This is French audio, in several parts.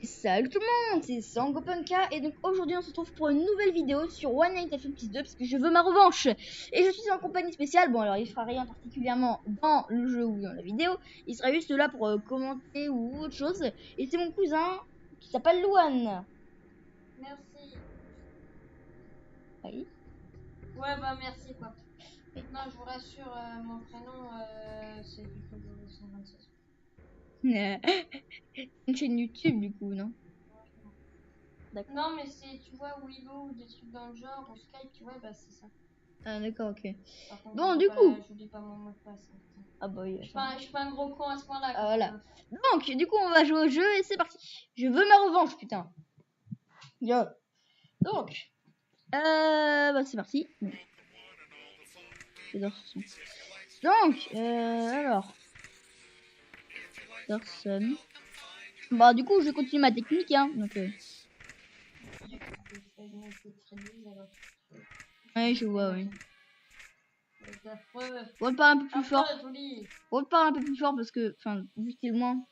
Salut tout le monde, c'est Sangopunka et donc aujourd'hui on se retrouve pour une nouvelle vidéo sur One Night at Freddy's 2 parce que je veux ma revanche et je suis en compagnie spéciale. Bon alors il fera rien particulièrement dans le jeu ou dans la vidéo, il sera juste là pour commenter ou autre chose et c'est mon cousin qui s'appelle Luan. Merci. Oui. Ouais bah merci quoi. Non je vous rassure, mon prénom c'est du coup 126. Une chaîne YouTube du coup, non? D'accord. Non mais c'est, tu vois, Willow ou des trucs dans le genre, ou Skype, tu vois, bah c'est ça. Ah d'accord, ok. Par contre, Bon du coup. je vous dis pas mon mot de passe. Ah bah oui. Je suis pas un gros con à ce point-là. Ah, voilà. Donc du coup on va jouer au jeu et c'est parti. Je veux ma revanche putain. Yo. Donc. Bah c'est parti. J'adore ce son. Donc, alors. Personne. Bah du coup je continue ma technique hein. Donc ouais je vois oui. On va parler un peu plus fort. On va parler un peu plus fort parce que, enfin, vu que t'es loin,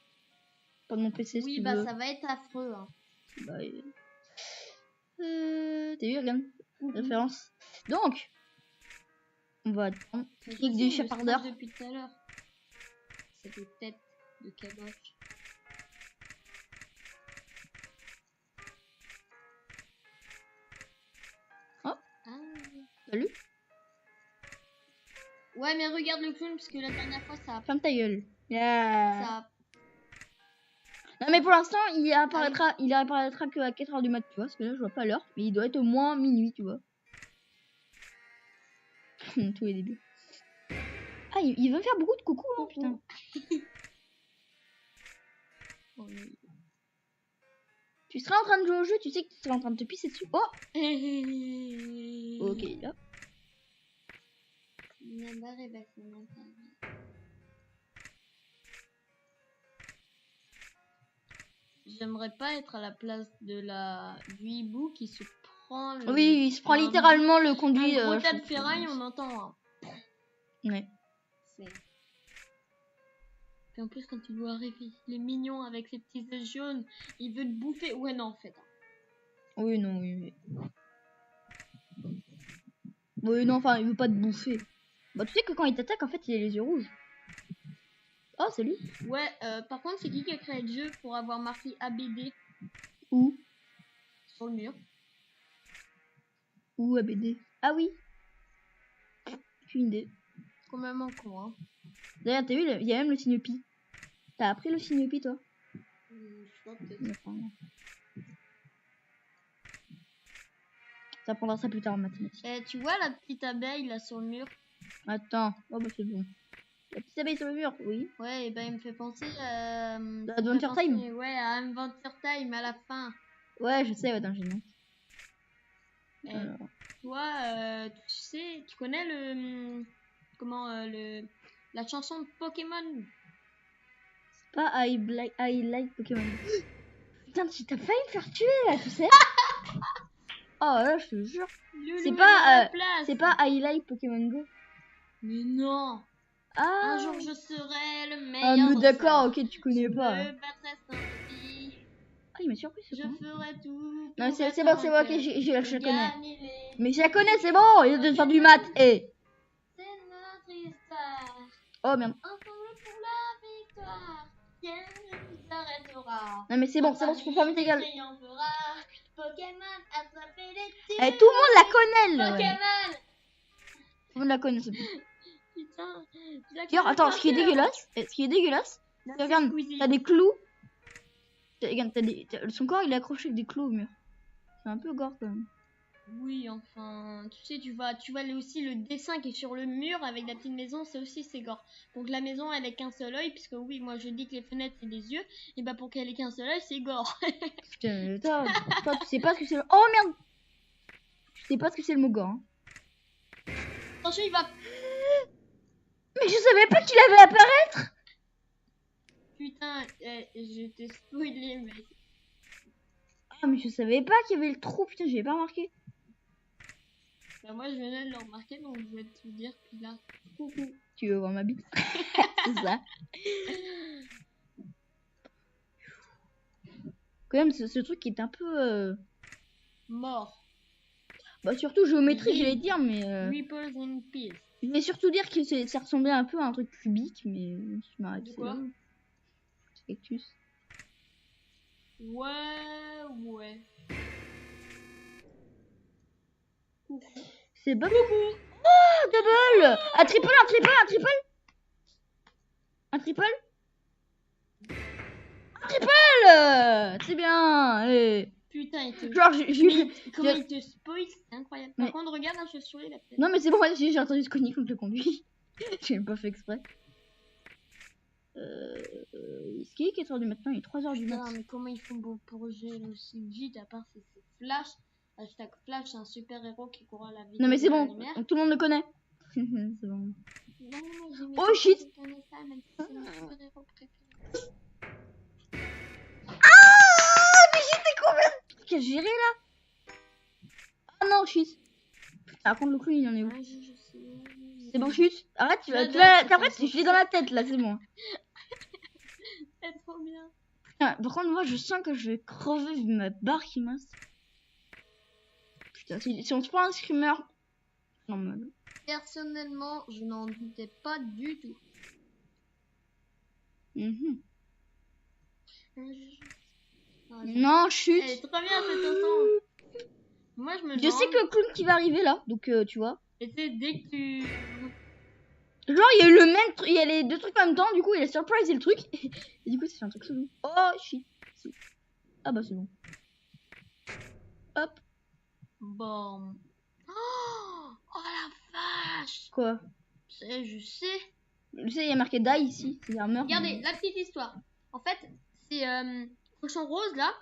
pas de mon PC si oui, tu bah veux. ça va être affreux. Hein. Bah, t'as vu, regarde, référence. Donc, on va attendre. Clic du chapardeur. Depuis tout à l'heure. Cette tête de caboche. Oh, ah. Salut. Ouais, mais regarde le clown parce que la dernière fois ça a... Ferme ta gueule. Yeah. Ça a... Non mais pour l'instant il apparaîtra que à 4h du mat, tu vois, parce que là je vois pas l'heure, mais il doit être au moins minuit, tu vois. Tous les débuts. Ah il va me faire beaucoup de coucou hein, putain. Tu seras en train de jouer au jeu, tu sais que tu seras en train de te pisser dessus. Oh. Ok là. J'aimerais pas être à la place de du hibou qui se prend le... Oui, il se prend littéralement le conduit. Un gros tas de ferraille, on entend. Hein. Ouais. Puis en plus, quand il doit arriver, il est mignon avec ses petits yeux jaunes. Il veut te bouffer. Ouais, non, en fait. Oui, non, oui. Oui, non, enfin, il veut pas te bouffer. Bah, tu sais que quand il t'attaque, en fait, il a les yeux rouges. Oh, c'est lui. Ouais, par contre, c'est qui a créé le jeu pour avoir marqué ABD? Où? Sur le mur. Où ABD? Ah oui. Aucune idée. Complètement con, hein. D'ailleurs, t'as vu, il y a même le signe pi. T'as appris le signe pi, toi? Je sais pas, peut-être. Ça prendra ça plus tard en mathématiques. Tu vois la petite abeille là sur le mur? Attends. Oh, bah, c'est bon. La petite abeille sur le mur, oui. Ouais, et ben il me fait penser à... Adventure Time. Ouais, à Adventure Time à la fin. Ouais, je sais, ouais, attends, j'ai non. Toi, tu sais, tu connais le... Comment, la chanson de Pokémon? C'est pas I like Pokémon. Putain, t'as failli me faire tuer, là, tu sais. Oh là, je te jure. C'est pas I like Pokémon Go. Mais non. Ah. Un jour je serai le meilleur. Ah mais d'accord, ok, tu connais pas. Je me battrai sans petit. Ah, il m'a surpris ce Je ferai tout. Non, c'est bon, ok, je connais. Mais je la connais, c'est bon, il de faire du mat. Et. C'est notre histoire. Oh merde. Ensemble pour la victoire. Rien ne nous arrêtera. Non mais c'est bon, tu peux fermer ta gueule. Pokémon, attraper les tirs. Eh, tout le monde la connaît là. Pokémon. Tout le monde la connaît, c'est bon. Putain. D'ailleurs, attends, ce qui est dégueulasse, regarde, t'as des clous. Regarde, son corps il est accroché avec des clous au mur. C'est un peu gore quand même. Oui, enfin, tu sais, tu vois aussi le dessin qui est sur le mur avec la petite maison, c'est aussi c'est gore. Donc la maison elle est qu'un seul œil, puisque oui, moi je dis que les fenêtres c'est des yeux, et bah pour qu'elle ait qu'un seul œil, c'est gore. Putain, toi, tu sais pas ce que c'est le... Oh merde. Tu sais pas ce que c'est le mot gore. Hein. Attention, il va... Mais je savais pas qu'il allait apparaître. Putain, je t'ai spoilé, mec. Ah, mais je savais pas qu'il y avait le trou, putain, j'avais pas remarqué. Bah moi je venais de le remarquer, donc je vais te dire qu'il a... Coucou. Tu veux voir ma bite? C'est ça. quand même ce truc qui est un peu... Mort. Bah surtout géométrique, Oui. j'allais dire, mais... Repose in peace. Je vais surtout dire que ça ressemblait un peu à un truc cubique, mais je m'arrête. De quoi? Cactus. Ouais. C'est pas beaucoup. Oh, double. Un triple. C'est bien. Putain, il te... Genre, Comment il te spoil, c'est incroyable. Par contre, regarde un chauve-souris là peut-être. Non, mais c'est bon, j'ai entendu ce cogner quand je le conduis. J'ai même pas fait exprès. Ce qui est 4h du matin, il est 3h du matin. Mais comment ils font pour gérer aussi vite, à part c'est Flash. Hashtag Flash, c'est un super héros qui court à la vie. Non, mais c'est bon, tout le monde le connaît. C'est bon. Oh shit! Ah, mais j'étais combien? Quel géré là? Ah non, shit. Par contre, le coup, il en est où? C'est bon, chute. Arrête, tu vas. T'arrêtes, je l'ai dans la tête là, c'est bon. C'est trop bien. Putain, par contre, moi je sens que je vais crever vu ma barre qui mince. Putain, si on se prend un screamer. Non, mais... Personnellement, je n'en doutais pas du tout. Non, chute. Elle est trop bien cette chanson. Moi je me Je sais que Clown qui va arriver là, donc tu vois. Et c'est dès que tu... Genre il y a eu le même truc, il y a les deux trucs en même temps, du coup il a surprisé le truc. Et du coup c'est un truc solo. Oh shit. Ah bah c'est bon. Hop. Bon. Oh la vache. Quoi? Je sais. Je sais, il y a marqué die ici. C'est un meurtre. Regardez, la petite histoire. En fait, c'est Cochon Rose là.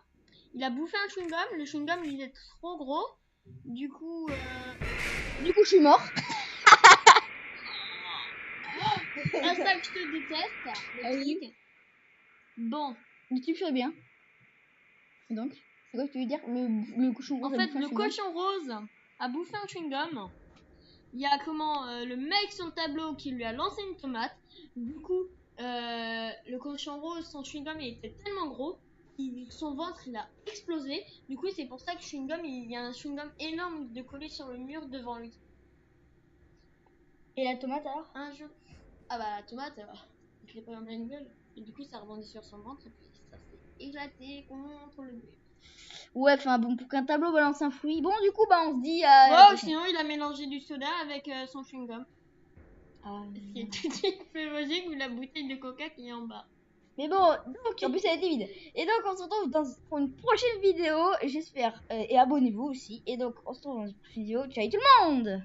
Il a bouffé un chewing-gum. Le chewing-gum il est trop gros. Du coup, je suis mort. Hashtag je te déteste. Oui. Bon. Tu fais bien. Et donc, c'est quoi que tu veux dire? Le cochon rose. En fait, le cochon rose a bouffé un chewing-gum. Il y a le mec sur le tableau qui lui a lancé une tomate. Du coup, le cochon rose, son chewing-gum il était tellement gros. Son ventre il a explosé. Du coup, c'est pour ça que il y a un chewing-gum énorme de collé sur le mur devant lui. Et la tomate alors? Un jour. Ah bah la tomate, il fait pas en pleine gueule. Et du coup, ça rebondit sur son ventre et puis ça s'est éclaté contre le mur. Ouais, enfin bon, pour qu'un tableau balance un fruit. Bon, du coup, bah on se dit. Oh, sinon il a mélangé du soda avec son chewing-gum. Ce qui est tout de suite plus logique vu la bouteille de coca qui est en bas. Mais bon, donc en plus elle était vide. Et donc on se retrouve pour une prochaine vidéo, j'espère. Et abonnez-vous aussi. Et donc on se retrouve dans une prochaine vidéo. Ciao tout le monde!